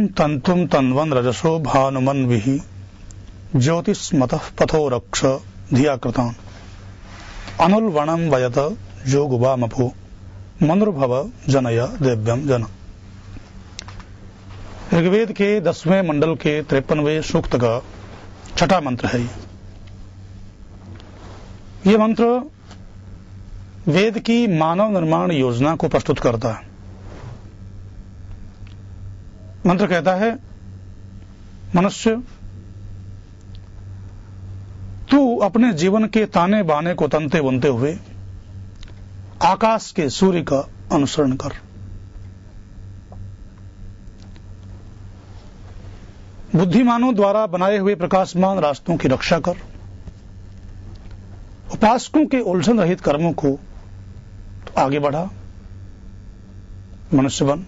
तंतुम तन्वन रजसो भानुमन्विः ज्योतिष्मतः पथो रक्ष धिया कृतान् अनुल्वणं वयत जोगुवामपो मनुर्भव जनय दिव्यम जन। ऋग्वेद के 10वें मंडल के 53वें सूक्त का छठा मंत्र है। ये मंत्र वेद की मानव निर्माण योजना को प्रस्तुत करता है। मंत्र कहता है, मनुष्य, तू अपने जीवन के ताने बाने को तनते बुनते हुए आकाश के सूर्य का अनुसरण कर। बुद्धिमानों द्वारा बनाए हुए प्रकाशमान रास्तों की रक्षा कर। उपासकों के उलझन रहित कर्मों को तो आगे बढ़ा। मनुष्य बन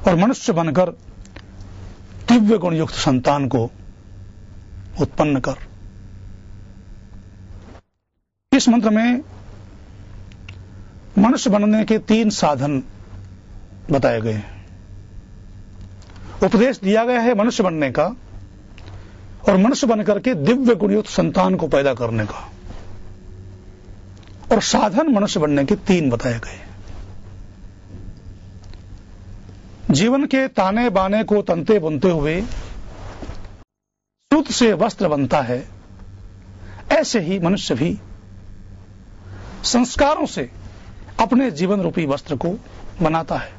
और मनुष्य बनकर दिव्य गुण युक्त संतान को उत्पन्न कर। इस मंत्र में मनुष्य बनने के 3 साधन बताए गए हैं। उपदेश दिया गया है मनुष्य बनने का और मनुष्य बनकर के दिव्य गुणयुक्त संतान को पैदा करने का, और साधन मनुष्य बनने के 3 बताए गए। जीवन के ताने बाने को तनते बुनते हुए सूत से वस्त्र बनता है, ऐसे ही मनुष्य भी संस्कारों से अपने जीवन रूपी वस्त्र को बनाता है।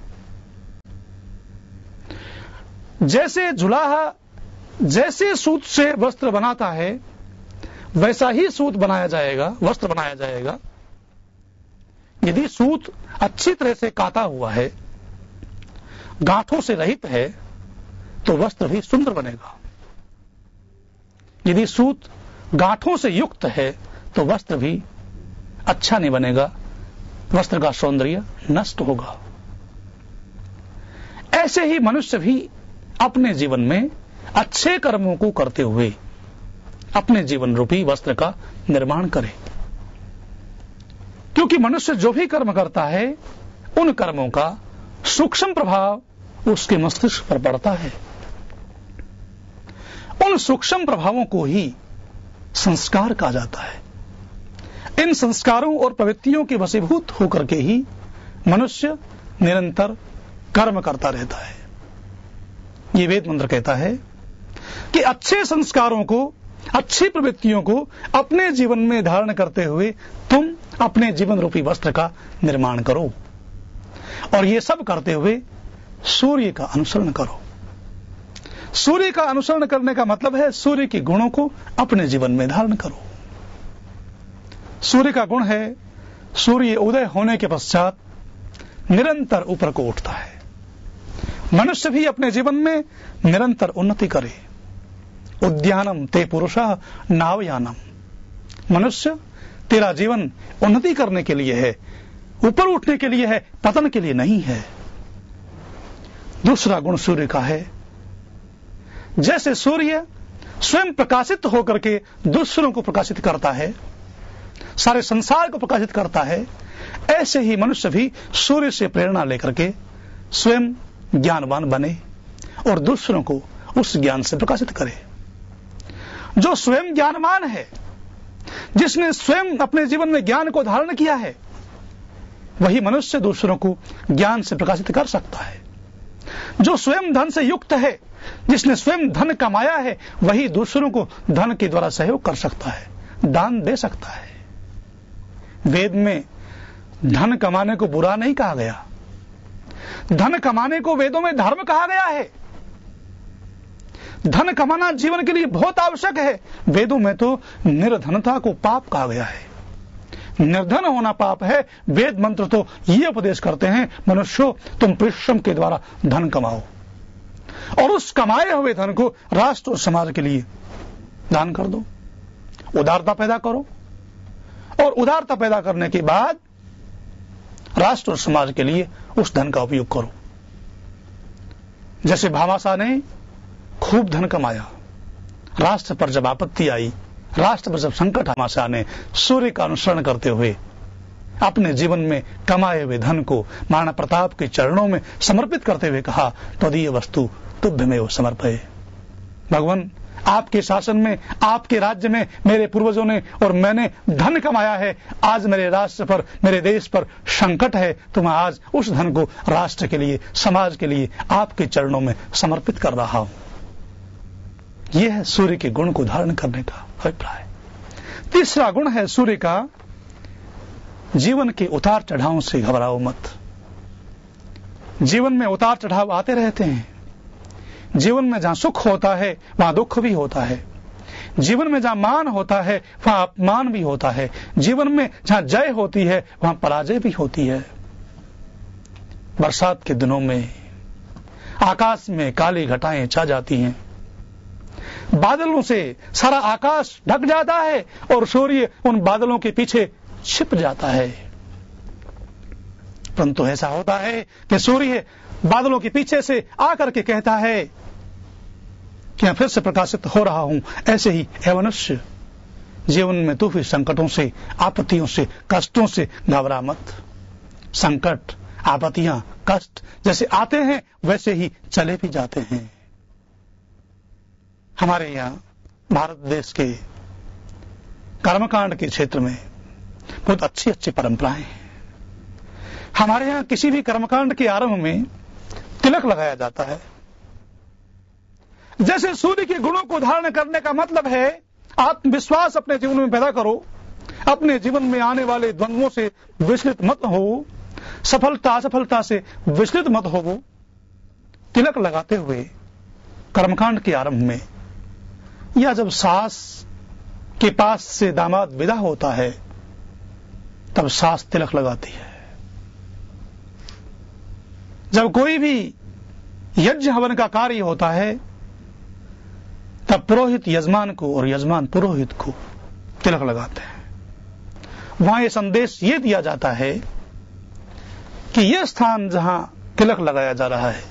जैसे जुलाहा जैसे सूत से वस्त्र बनाता है, वैसा ही सूत बनाया जाएगा, वस्त्र बनाया जाएगा। यदि सूत अच्छी तरह से काता हुआ है, गांठों से रहित है, तो वस्त्र भी सुंदर बनेगा। यदि सूत गांठों से युक्त है, तो वस्त्र भी अच्छा नहीं बनेगा, वस्त्र का सौंदर्य नष्ट होगा। ऐसे ही मनुष्य भी अपने जीवन में अच्छे कर्मों को करते हुए अपने जीवन रूपी वस्त्र का निर्माण करे, क्योंकि मनुष्य जो भी कर्म करता है, उन कर्मों का सूक्ष्म प्रभाव उसके मस्तिष्क पर पड़ता है। उन सूक्ष्म प्रभावों को ही संस्कार कहा जाता है। इन संस्कारों और प्रवृत्तियों के वशीभूत होकर के ही मनुष्य निरंतर कर्म करता रहता है। ये वेद मंत्र कहता है कि अच्छे संस्कारों को, अच्छी प्रवृत्तियों को अपने जीवन में धारण करते हुए तुम अपने जीवन रूपी वस्त्र का निर्माण करो, और ये सब करते हुए सूर्य का अनुसरण करो। सूर्य का अनुसरण करने का मतलब है सूर्य के गुणों को अपने जीवन में धारण करो। सूर्य का गुण है, सूर्य उदय होने के पश्चात निरंतर ऊपर को उठता है। मनुष्य भी अपने जीवन में निरंतर उन्नति करे। उद्यानम ते पुरुषः नावयानम। मनुष्य, तेरा जीवन उन्नति करने के लिए है, ऊपर उठने के लिए है, पतन के लिए नहीं है। दूसरा गुण सूर्य का है, जैसे सूर्य स्वयं प्रकाशित होकर के दूसरों को प्रकाशित करता है, सारे संसार को प्रकाशित करता है, ऐसे ही मनुष्य भी सूर्य से प्रेरणा लेकर के स्वयं ज्ञानवान बने और दूसरों को उस ज्ञान से प्रकाशित करे। जो स्वयं ज्ञानवान है, जिसने स्वयं अपने जीवन में ज्ञान को धारण किया है, वही मनुष्य दूसरों को ज्ञान से प्रकाशित कर सकता है। जो स्वयं धन से युक्त है, जिसने स्वयं धन कमाया है, वही दूसरों को धन के द्वारा सहयोग कर सकता है, दान दे सकता है। वेद में धन कमाने को बुरा नहीं कहा गया। धन कमाने को वेदों में धर्म कहा गया है। धन कमाना जीवन के लिए बहुत आवश्यक है। वेदों में तो निर्धनता को पाप कहा गया है। निर्धन होना पाप है। वेद मंत्र तो ये उपदेश करते हैं, मनुष्यों, तुम परिश्रम के द्वारा धन कमाओ और उस कमाए हुए धन को राष्ट्र और समाज के लिए दान कर दो। उदारता पैदा करो, और उदारता पैदा करने के बाद राष्ट्र और समाज के लिए उस धन का उपयोग करो। जैसे भामाशाह ने खूब धन कमाया, राष्ट्र पर जब आपत्ति आई, राष्ट्र पर जब संकट, भामाशाह ने सूर्य का अनुसरण करते हुए अपने जीवन में कमाए हुए धन को महाराणा प्रताप के चरणों में समर्पित करते हुए कहा, त्वदीय वस्तु तुभ्यमेव समर्पये। भगवान, आपके शासन में, आपके राज्य में मेरे पूर्वजों ने और मैंने धन कमाया है। आज मेरे राष्ट्र पर, मेरे देश पर संकट है, तो मैं आज उस धन को राष्ट्र के लिए, समाज के लिए आपके चरणों में समर्पित कर रहा हूं। यह है सूर्य के गुण को धारण करने का अभिप्राय। तीसरा गुण है सूर्य का, जीवन के उतार चढ़ावों से घबराओ मत। जीवन में उतार चढ़ाव आते रहते हैं। जीवन में जहां सुख होता है वहां दुख भी होता है। जीवन में जहां मान होता है वहां अपमान भी होता है। जीवन में जहां जय होती है वहां पराजय भी होती है। बरसात के दिनों में आकाश में काली घटाएं छा जाती हैं, बादलों से सारा आकाश ढक जाता है और सूर्य उन बादलों के पीछे छिप जाता है। परंतु ऐसा होता है कि सूर्य बादलों के पीछे से आकर के कहता है कि मैं फिर से प्रकाशित हो रहा हूं। ऐसे ही हे मनुष्य, जीवन में तू भी संकटों से, आपत्तियों से, कष्टों से घबरा मत। संकट, आपत्तियां, कष्ट जैसे आते हैं वैसे ही चले भी जाते हैं। हमारे यहाँ भारत देश के कर्मकांड के क्षेत्र में बहुत अच्छी अच्छी परंपराएं हैं। हमारे यहाँ किसी भी कर्मकांड के आरंभ में तिलक लगाया जाता है। जैसे सूर्य के गुणों को धारण करने का मतलब है आत्मविश्वास अपने जीवन में पैदा करो, अपने जीवन में आने वाले द्वंद्वों से विचलित मत हो, सफलता असफलता से विचलित मत हो। तिलक लगाते हुए कर्मकांड के आरंभ में या जब सास के पास से दामाद विदा होता है तब सास तिलक लगाती है। जब कोई भी यज्ञ हवन का कार्य होता है तब पुरोहित यजमान को और यजमान पुरोहित को तिलक लगाते हैं। वहां यह संदेश ये दिया जाता है कि यह स्थान जहां तिलक लगाया जा रहा है,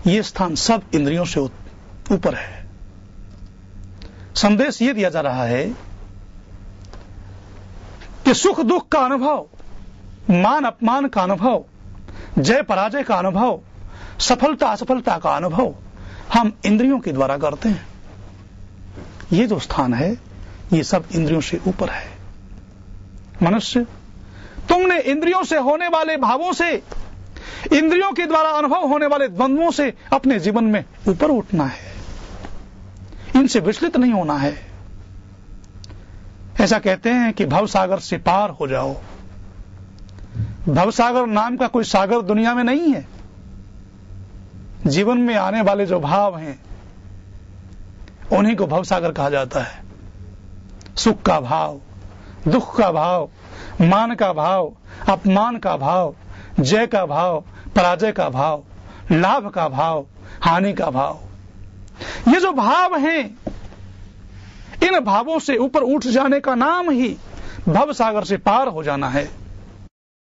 यह स्थान सब इंद्रियों से ऊपर है। संदेश ये दिया जा रहा है कि सुख दुख का अनुभव, मान अपमान का अनुभव, जय पराजय का अनुभव, सफलता असफलता का अनुभव हम इंद्रियों के द्वारा करते हैं। ये जो स्थान है ये सब इंद्रियों से ऊपर है। मनुष्य, तुमने इंद्रियों से होने वाले भावों से, इंद्रियों के द्वारा अनुभव होने वाले द्वंद्वों से अपने जीवन में ऊपर उठना है, इनसे विचलित नहीं होना है। ऐसा कहते हैं कि भवसागर से पार हो जाओ। भवसागर नाम का कोई सागर दुनिया में नहीं है। जीवन में आने वाले जो भाव हैं उन्हीं को भवसागर कहा जाता है। सुख का भाव, दुख का भाव, मान का भाव, अपमान का भाव, जय का भाव, पराजय का भाव, लाभ का भाव, हानि का भाव, ये जो भाव हैं, इन भावों से ऊपर उठ जाने का नाम ही भवसागर से पार हो जाना है।